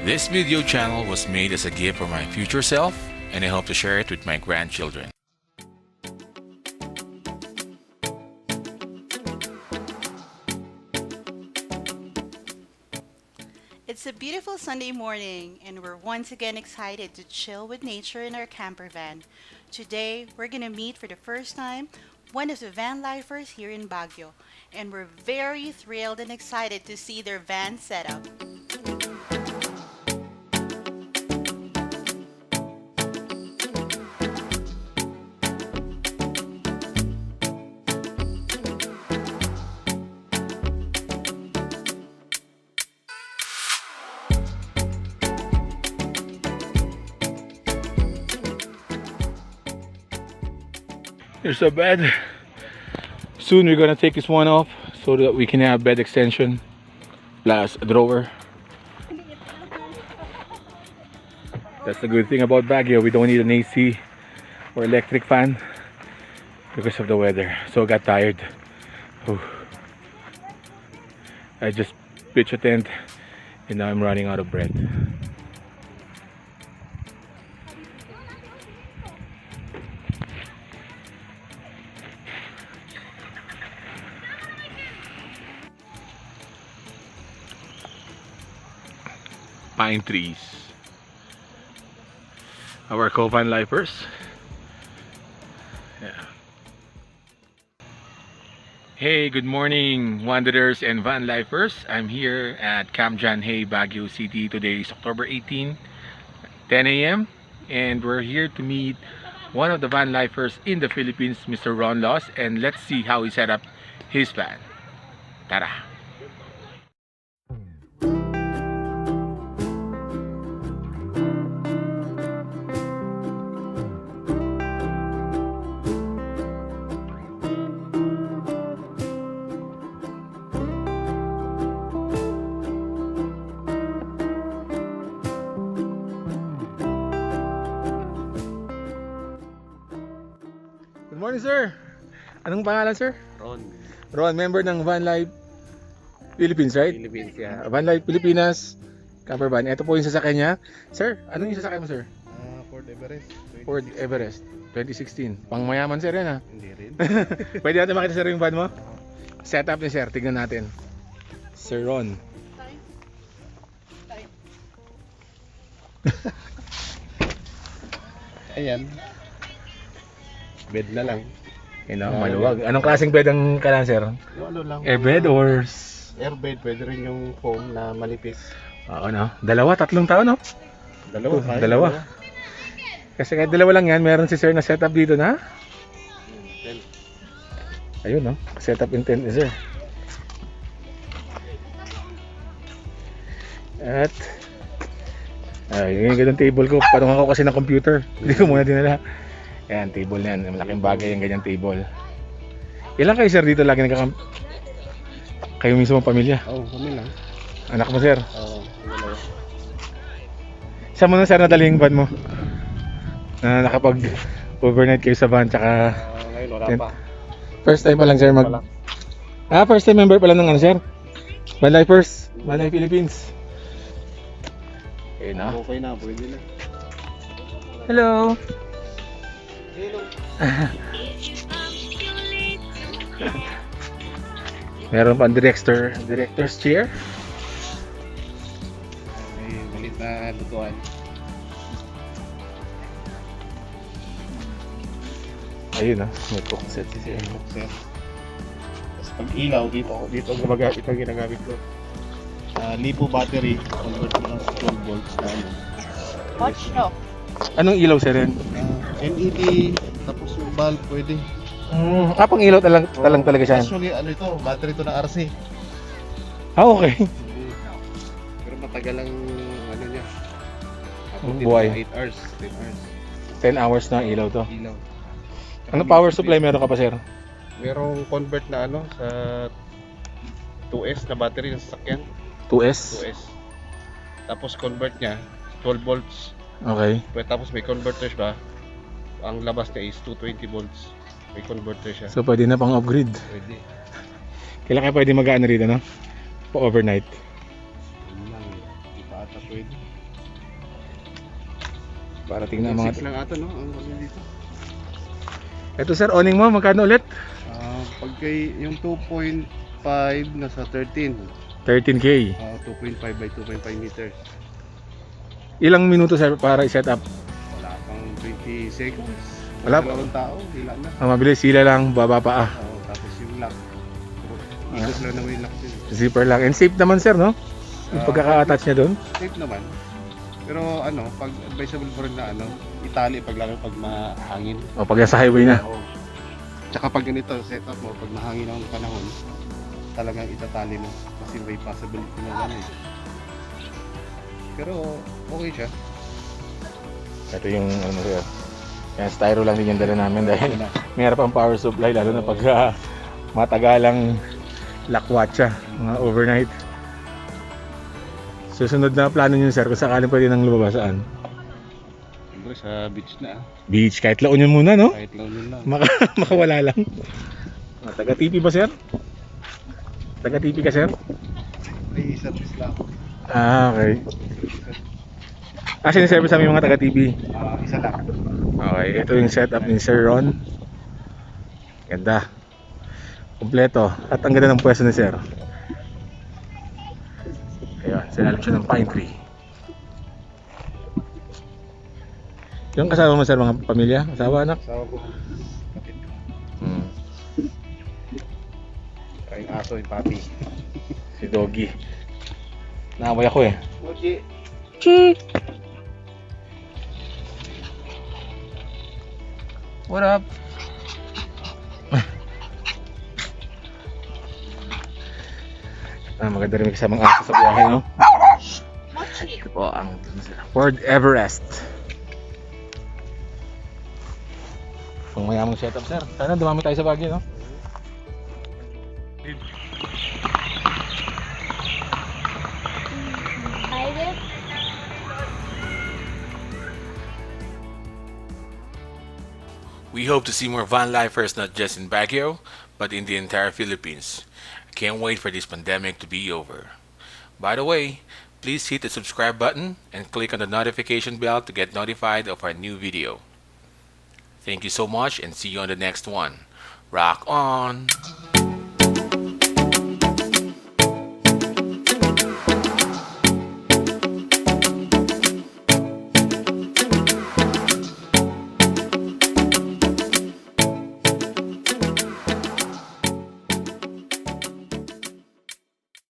This video channel was made as a gift for my future self, and I hope to share it with my grandchildren. It's a beautiful Sunday morning, and we're once again excited to chill with nature in our camper van. Today, we're gonna meet for the first time one of the van lifers here in Baguio, and we're very thrilled and excited to see their van setup. Here's a bed. Soon we're gonna take this one off so that we can have bed extension plus a drawer. That's the good thing about Baguio. We don't need an AC or electric fan because of the weather. So I got tired. Oh. I just pitched a tent and now I'm running out of bread. Pine trees. Our co-van lifers. Yeah. Hey, good morning, wanderers and van lifers. I'm here at Camp John Hay, Baguio City. Today is October 18, 10 a.m. and we're here to meet one of the van lifers in the Philippines, Mr. Ron Loz, and let's see how he set up his van. Tara! Good morning, sir. Anong pangalan, sir? Ron, Ron, member ng Van Life Philippines, right? Philippines, yeah. Van Life Pilipinas camper van. Ito po yung sasakyan niya. Sir, anong yung sasakyan mo, sir? Ford Everest. Ford Everest 2016. Pang mayaman, sir, yan, ha? Hindi rin. Pwede natin makita, sir, yung van mo? Setup ni sir, tignan natin. Sir Ron. Ayan. Bed na lang. You know, maluwag. Anong klaseng bed ang kailangan, sir? Yung ano lang. Air bed or... Airbed, pwede rin yung foam na manipis. Oo, no? Dalawa, tatlong tao, no? Dalawa. Ito, dalawa. Kasi kahit dalawa lang yan, meron si sir na setup dito na. Ayun, no? Setup in tent ni sir. At yung ganyan table ko, patungan ko kasi ng computer. Hindi ko muna dinala. Ayan, table na yan. Malaking bagay yung ganyan table. Ilan kayo, sir, dito lagi nagkakamp? Kayo mismo ang pamilya? Oo, kami lang. Anak mo, sir? Oo, dalawa. Saan mo na, sir, nadali yung van mo? Na nakapag overnight kayo sa van, tsaka Ngayon, wala tent. pa. First time pa lang, sir, mag... first time member pala ng ano, sir? Van Lifers, Van Life Philippines. Okay na. Okay na, pwede na. Hello! Meron pa director's chair. May malit na lutuan. Ayun, may cook set si sir. Boxer. Tapos pag ilaw, dito ang ginagamit ko. Lipo battery, convert ko lang sa 12 volts na ano. Watch no. Anong ilaw, sir, yan? LED, tapos yung bulb pwede. Pang ilaw talang talaga siya. Actually, ano ito, battery ito na RC. Okay. Pero matagal ang ano niya. Ang buhay. 8 hours, 10 hours. 10 hours na ilaw to. Ilaw. Ano power supply meron ka pa, sir? Merong convert na ano sa 2S na battery ng sasakyan. 2S? 2S. Tapos convert niya 12 volts. Okay. Tapos may converter siya. Ang labas niya is 220 volts. May converter siya. So pwede na pang upgrade. Pwede. Kailan kayo pwede mag-ano rito, no? Pa overnight. Yun lang. Di pa ata pwede. Para tingnan mga... 6 lang ata, no? Ang ano dito. Ito sir, awning mo, magkano ulit? Pagka yung 2.5 nasa 13. 13K. 2.5 by 2.5 meters. Ilang minuto sir para i-set up? Wala pang 20 seconds. Wala. Dalawang tao, hila na. Mabilis, sila lang, baba pa. Tapos yung lock. Ikot lang naman yung lock din. Zipper lang. And safe naman sir, no? Yung pagkaka-attach niya doon. Safe naman. Pero pag advisable po rin na itali lalo pag mahangin. O pag nasa highway na. Oo. Tsaka pag ganito setup mo, pag mahangin ang panahon, talagang itatali mo kasi may possibility na Pero okay siya. Ito yung ano sir. Yan, styro lang din yung dala namin dahil mayroon pang power supply lalo na pag matagalang lakwatsa, mga overnight. Susunod na plano nyo sir kung sakaling pwede nang lumabas saan? Siyempre sa beach na. Beach, kahit La Union muna no? Kahit lang yun lang. Makawala lang. Taga-TV ba sir? Taga-TV ka sir? May isa lang. Okay. Siniservice sa aming mga taga-TV. Isa lang. Okay, ito yung setup ni Sir Ron. Ganda. Kompleto. At ang ganda ng pwesto ni Sir. Ayun, sinalim siya ng pine tree. Yung kasama mo sir, mga pamilya? Asawa, anak? Asawa ko. Kapit ko. Yung aso, yung papi. Si Doggy. Naaway ako eh. Mochi. Chick! What up? Maganda rin may kasamang aso sa biyahe, no? Ito po ang Ford Everest. Kung mayamang setup, sir. Sana dumami tayo sa Baguio, no? We hope to see more van lifers not just in Baguio, but in the entire Philippines. I can't wait for this pandemic to be over. By the way, please hit the subscribe button and click on the notification bell to get notified of our new video. Thank you so much and see you on the next one. Rock on!